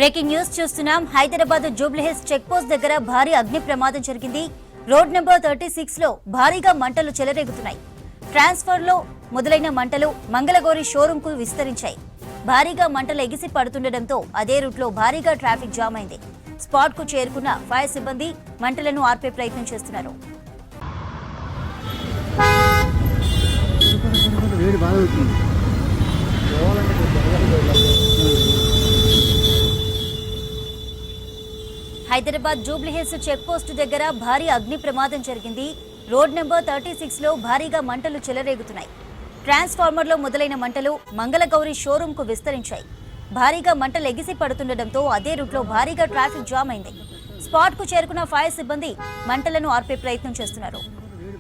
Breaking news చూస్తున్నాం. Hyderabad Jubilee Hills check post దగ్గర భారీ అగ్ని ప్రమాదం జరిగింది. రోడ్ నెంబర్ 36 లో భారీగా మంటలు చెలరేగుతున్నాయి. ట్రాన్స్ఫర్ లో మొదలైన మంటలు మంగళగౌరి షోరూమ్ కు విస్తరించాయి. భారీగా మంటలు ఎగిసి పడుతుండటంతో అదే రూట్ లో భారీగా ట్రాఫిక్ జామ్ అయింది. స్పాట్ కు చేరుకున్న ఫైర్ సిబ్బంది మంటలను ఆర్పే ప్రయత్నం చేస్తున్నారు. హైదరాబాద్ జూబ్లీహిల్స్ చెక్ పోస్ట్ దగ్గర భారీ అగ్ని ప్రమాదం జరిగింది. రోడ్ నెంబర్ 36 లో భారీగా మంటలు చెలరేగుతున్నాయి. ట్రాన్స్ఫార్మర్ లో మొదలైన మంటలు మంగళగౌరి షోరూమ్ కు విస్తరించాయి. భారీగా మంటలు ఎగిసి పడుతుండటంతో అదే రూట్ లో భారీగా ట్రాఫిక్ జామ్ అయింది. స్పాట్ కు చేరుకున్న ఫైర్ సిబ్బంది మంటలను ఆర్పే ప్రయత్నం చేస్తున్నారు. వేడి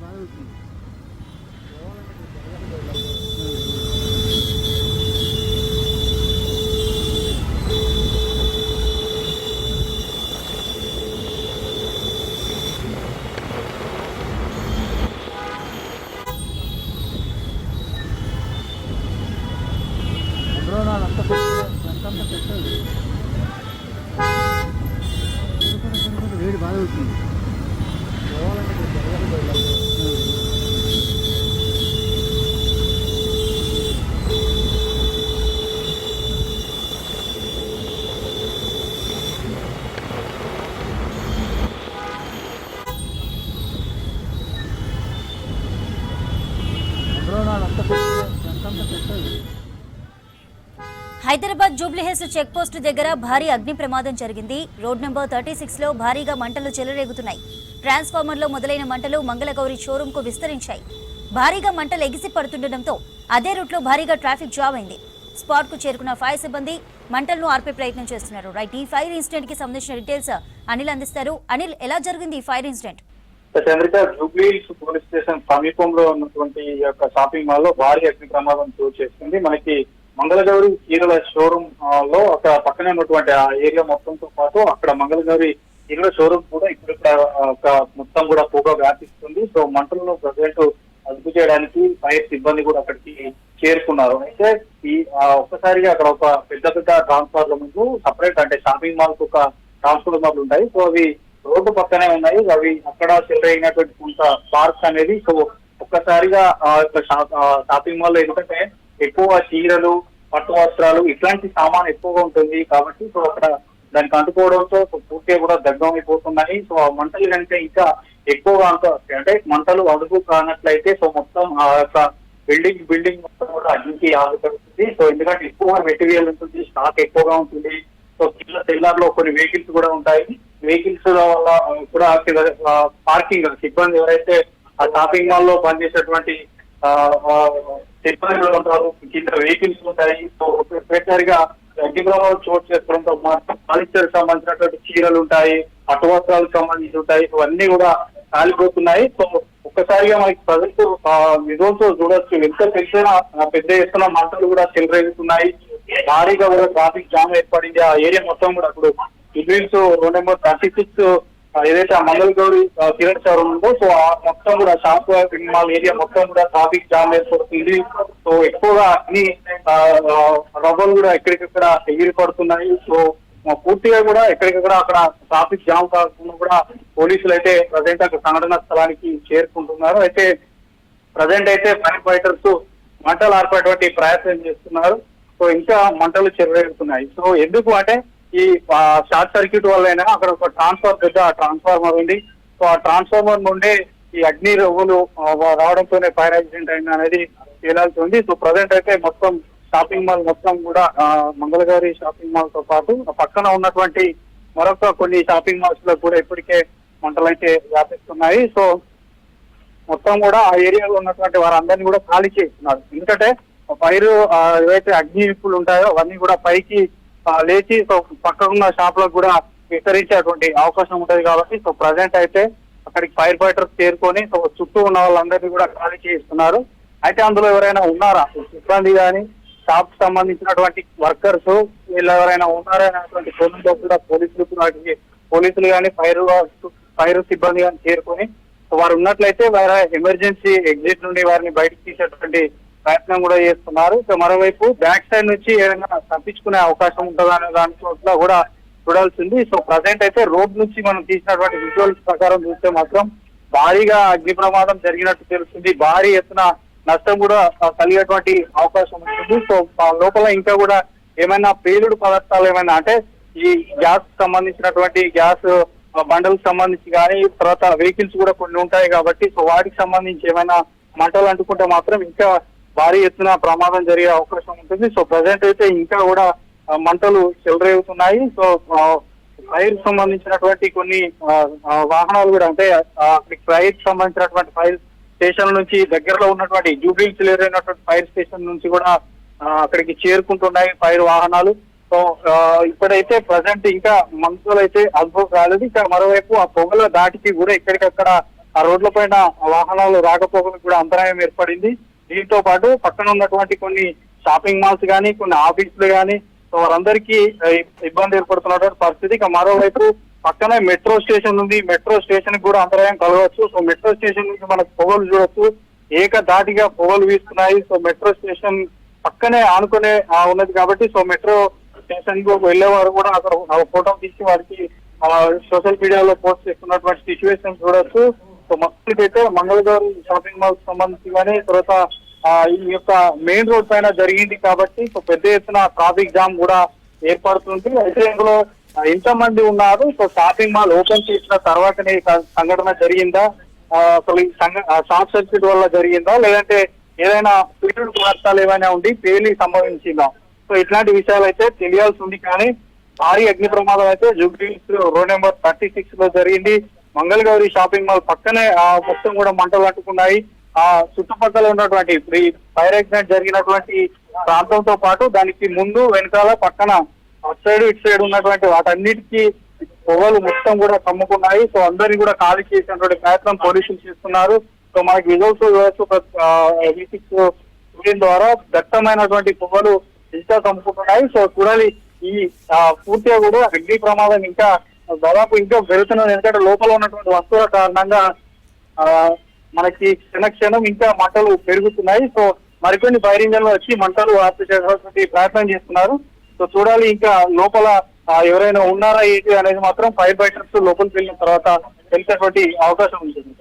బాగా అవుతుంది. హైదరాబాద్ జూబ్లీహిల్స్ చెక్ పోస్ట్ దగ్గర భారీ అగ్ని ప్రమాదం జరిగింది. రోడ్ నెంబర్ 36 లో భారీగా మంటలు చెలరేగుతున్నాయి. ట్రాన్స్ఫార్మర్ లో మొదలైన మంటలు మంగళగౌరి షోరూమ్ కు విస్తరించాయి. భారీగా మంటలు ఎగిసి పడుతుండటంతో అదే రూట్ లో భారీగా ట్రాఫిక్ జామ్ అయింది. స్పాట్ కు చేరుకున్న ఫైర్ సిబ్బంది మంటలను ఆర్పే ప్రయత్నం చేస్తున్నారు. రైట్, ఈ ఫైర్ ఇన్సిడెంట్ కి సంబంధించిన డీటెయిల్స్ అనిల్ అందిస్తారు. అనిల్, ఎలా జరిగింది ఈ fire incident? Chandrika, Jubilee Hills police station సమీపంలో ఉన్నటువంటి ఈ యొక్క షాపింగ్ మాల్ లో భారీ అగ్ని ప్రమాదం చోటు చేసుకుంది. మనకి మంగళగౌరి చీరల షోరూమ్ లో ఒక పక్కనే ఉన్నటువంటి ఆ ఏరియా మొత్తంతో పాటు అక్కడ మంగళగౌరి చీరల షోరూమ్ కూడా ఇప్పుడు ఒక మొత్తం కూడా పొగ వ్యాపిస్తుంది. సో మంటలను ప్రజెంట్ అదుపు చేయడానికి ఫైర్ సిబ్బంది కూడా అక్కడికి చేరుకున్నారు. అయితే ఈ ఒక్కసారిగా అక్కడ ఒక పెద్ద పెద్ద ట్రాన్స్ఫార్మర్లు సపరేట్, అంటే షాపింగ్ మాల్ కు ఒక ట్రాన్స్ఫార్మర్లు ఉంటాయి. సో అవి రోడ్డు పక్కనే ఉన్నాయి. అవి అక్కడ చెలరైనటువంటి కొంత స్పార్క్స్ అనేది సో ఒక్కసారిగా షాపింగ్ మాల్ లో ఎందుకంటే ఎక్కువ చీరలు, పట్టు వస్త్రాలు ఇట్లాంటి సామాన్ ఎక్కువగా ఉంటుంది కాబట్టి సో అక్కడ దానికి అంటుకోవడంతో పూర్తిగా కూడా దగ్ధమైపోతున్నాయి. సో ఆ మంటలు కనుక ఇంకా ఎక్కువగా అంటే మంటలు అదుపు కానట్లయితే సో మొత్తం ఆ యొక్క బిల్డింగ్ మొత్తం కూడా అగ్నికి ఆగిపడుతుంది. సో ఎందుకంటే ఎక్కువ మెటీరియల్ ఉంటుంది, స్టాక్ ఎక్కువగా ఉంటుంది. సో కింద సెల్లార్ లో కొన్ని వెహికల్స్ కూడా ఉంటాయి. వెహికల్స్ వల్ల కూడా పార్కింగ్ సిబ్బంది ఎవరైతే ఆ షాపింగ్ మాల్ లో పనిచేసేటువంటి సిబ్బంది ఉంటారు, కింద వెహికల్స్ ఉంటాయి. సో ఒక్కసారిగా అగ్ని ప్రమాదం చోటు చేసుకోవడంతో మాత్రం పాలిస్టర్ సంబంధించినటువంటి చీరలు ఉంటాయి, పట్టు వస్త్రాలకు సంబంధించి ఉంటాయి. ఇవన్నీ కూడా కాలిపోతున్నాయి. సో ఒక్కసారిగా మనకి ప్రజెంట్ విజువల్స్ చూడొచ్చు, ఎంత పెద్ద ఎత్తున మంటలు కూడా చెలరేగుతున్నాయి. భారీగా కూడా ట్రాఫిక్ జామ్ ఏర్పడింది. ఆ ఏరియా మొత్తం కూడా ఇప్పుడు జూబ్లీహిల్స్ రోడ్ నెంబర్ 36 ఏదైతే ఆ మంగళగౌరి కిరణ్ షోరూమ్ ఉందో సో ఆ మొత్తం కూడా షాపింగ్ మాల్ ఏరియా మొత్తం కూడా ట్రాఫిక్ జామ్ ఏర్పడుతుంది. సో ఎక్కువగా అన్ని రవ్వలు కూడా ఎక్కడికక్కడ ఎగిరి పడుతున్నాయి. సో పూర్తిగా కూడా ఎక్కడికక్కడ అక్కడ ట్రాఫిక్ జామ్ కాకుండా కూడా పోలీసులు అయితే ప్రజెంట్ అక్కడ సంఘటన స్థలానికి చేరుకుంటున్నారు. అయితే ప్రజెంట్ అయితే ఫైర్ ఫైటర్స్ మంటలు ఆర్పేటువంటి ప్రయత్నం చేస్తున్నారు. సో ఇంకా మంటలు చెలరేగుతున్నాయి. సో ఎందుకు అంటే ఈ షార్ట్ సర్క్యూట్ వల్ల అక్కడ ఒక పెద్ద ట్రాన్స్ఫార్మర్ ఉంది. సో ఆ ట్రాన్స్ఫార్మర్ నుండి ఈ అగ్ని రవ్వులు రావడంతోనే ఫైర్ యాక్సిడెంట్ అయింది అనేది తేలాల్సి ఉంది. సో ప్రజెంట్ అయితే మొత్తం షాపింగ్ మాల్ మొత్తం కూడా మంగళగౌరి షాపింగ్ మాల్ తో పాటు పక్కన ఉన్నటువంటి మరొక కొన్ని షాపింగ్ మాల్స్ లో కూడా ఇప్పటికే మంటలు అయితే వ్యాపిస్తున్నాయి. సో మొత్తం కూడా ఆ ఏరియాలో ఉన్నటువంటి వారందరినీ కూడా ఖాళీ చేస్తున్నారు. ఎందుకంటే ఫైర్ ఏవైతే అగ్ని నిప్పులు ఉంటాయో అవన్నీ కూడా పైకి లేచి సో పక్కకున్న షాపులకు కూడా విస్తరించేటువంటి అవకాశం ఉంటది కాబట్టి సో ప్రజెంట్ అయితే అక్కడికి ఫైర్ ఫైటర్స్ చేరుకొని సో చుట్టూ ఉన్న వాళ్ళందరినీ కూడా ఖాళీ చేస్తున్నారు. అయితే అందులో ఎవరైనా ఉన్నారా సిబ్బంది కానీ షాప్ సంబంధించినటువంటి వర్కర్స్ వీళ్ళు ఎవరైనా ఉన్నారనేటువంటి కోణంలో కూడా పోలీసులు కానీ ఫైర్ సిబ్బంది కానీ చేరుకొని వారు ఉన్నట్లయితే వారి ఎమర్జెన్సీ ఎగ్జిట్ నుండి వారిని బయటకు తీసేటువంటి ప్రయత్నం కూడా చేస్తున్నారు. ఇక మరోవైపు బ్యాక్ సైడ్ నుంచి ఏదైనా తప్పించుకునే అవకాశం ఉంటుందా అనే దాంట్లో కూడా చూడాల్సింది. సో ప్రజెంట్ అయితే రోడ్ నుంచి మనం తీసినటువంటి విజువల్స్ ప్రకారం చూస్తే మాత్రం భారీగా అగ్ని ప్రమాదం జరిగినట్టు తెలుస్తుంది. భారీ ఎత్తున నష్టం కూడా కలిగేటువంటి అవకాశం ఉంటుంది. సో లోపల ఇంకా కూడా ఏమైనా పేలుడు పదార్థాలు ఏమైనా అంటే ఈ గ్యాస్ సంబంధించినటువంటి గ్యాస్ బండలకు సంబంధించి కానీ తర్వాత వెహికల్స్ కూడా కొన్ని ఉంటాయి కాబట్టి సో వాటికి సంబంధించి ఏమైనా మంటలు అంటుకుంటే మాత్రం ఇంకా భారీ ఎత్తున ప్రమాదం జరిగే అవకాశం ఉంటుంది. సో ప్రజెంట్ అయితే ఇంకా కూడా మంటలు చెలరేగుతున్నాయి. సో ఫైర్ సంబంధించినటువంటి కొన్ని వాహనాలు కూడా అంటే ఫైర్ సంబంధించినటువంటి ఫైర్ స్టేషన్ నుంచి దగ్గరలో ఉన్నటువంటి జూబ్లీహిల్స్ లేనటువంటి ఫైర్ స్టేషన్ నుంచి కూడా అక్కడికి చేరుకుంటున్నాయి ఫైర్ వాహనాలు. సో ఇప్పుడైతే ప్రజెంట్ ఇంకా మంటలు అయితే అదుపు కాలేదు. ఇక మరోవైపు ఆ పొగల దాటికి కూడా ఎక్కడికక్కడ ఆ రోడ్ల పైన వాహనాలు రాకపోకలకు కూడా అంతరాయం ఏర్పడింది. దీంతో పాటు పక్కన ఉన్నటువంటి కొన్ని షాపింగ్ మాల్స్ కానీ కొన్ని ఆఫీసులు కానీ సో వారందరికీ ఇబ్బంది ఏర్పడుతున్నటువంటి పరిస్థితి. ఇక మరోవైపు పక్కనే మెట్రో స్టేషన్ ఉంది. మెట్రో స్టేషన్ కూడా అంతరాయం కలగవచ్చు. సో మెట్రో స్టేషన్ నుంచి మనకు పొగలు చూడొచ్చు, ఏకధాటిగా పొగలు వీస్తున్నాయి. సో మెట్రో స్టేషన్ పక్కనే ఆనుకునే ఉన్నది కాబట్టి సో మెట్రో స్టేషన్ కు వెళ్లేవారు కూడా అక్కడ ఫోటో తీసి వారికి సోషల్ మీడియాలో పోస్ట్ చేస్తున్నటువంటి సిచ్యువేషన్ చూడొచ్చు. సో మొత్తానికి అయితే మంగళగిరి షాపింగ్ మాల్ సంబంధించి కానీ తర్వాత ఈ యొక్క మెయిన్ రోడ్ పైన జరిగింది కాబట్టి సో పెద్ద ఎత్తున ట్రాఫిక్ జామ్ కూడా ఏర్పడుతుంది. అయితే ఇందులో ఎంతమంది ఉన్నారు, సో షాపింగ్ మాల్ ఓపెన్ చేసిన తర్వాతనే సంఘటన జరిగిందా, అసలు ఈ షార్ట్ సర్క్యూట్ వల్ల జరిగిందా లేదంటే ఏదైనా పేలుడు పదార్థాలు ఏమైనా ఉండి పేలి సంభవించిందా, సో ఇట్లాంటి విషయాలు అయితే తెలియాల్సి ఉంది. కానీ భారీ అగ్ని ప్రమాదం అయితే జూబ్లీహిల్స్ రోడ్ నెంబర్ 36 లో జరిగింది. మంగళగౌరి షాపింగ్ మాల్ పక్కనే మొత్తం కూడా మంటలు అంటుకున్నాయి. ఆ చుట్టుపక్కల ఉన్నటువంటి ఫైర్ యాక్సిడెంట్ జరిగినటువంటి ప్రాంతంతో పాటు దానికి ముందు వెనకాల పక్కన అటు సైడ్ ఇటు సైడ్ ఉన్నటువంటి వాటన్నిటికీ పొగలు మొత్తం కూడా కమ్ముకున్నాయి. సో అందరినీ కూడా ఖాళీ చేసినటువంటి ప్రయత్నం పోలీసులు చేస్తున్నారు. సో మనకి విజువల్స్ చూడవచ్చు V6 ద్వారా దట్టమైనటువంటి పొగలు ఇంకా కమ్ముకుంటున్నాయి. సో చూడాలి ఈ పూర్తిగా కూడా అగ్ని ప్రమాదం ఇంకా దాదాపు ఇంకా పెరుగుతున్నది. ఎందుకంటే లోపల ఉన్నటువంటి వస్తువుల కారణంగా మనకి క్షణం ఇంకా మంటలు పెరుగుతున్నాయి. సో మరికొన్ని ఫైర్ ఇంజన్లు వచ్చి మంటలు ఆర్పి చేసేటువంటి ప్రయత్నం చేస్తున్నారు. సో చూడాలి ఇంకా లోపల ఎవరైనా ఉన్నారా ఏంటి అనేది మాత్రం ఫైర్ ఫైటర్స్ లోపలికి వెళ్ళిన తర్వాత తెలిసేటువంటి అవకాశం ఉంటుంది.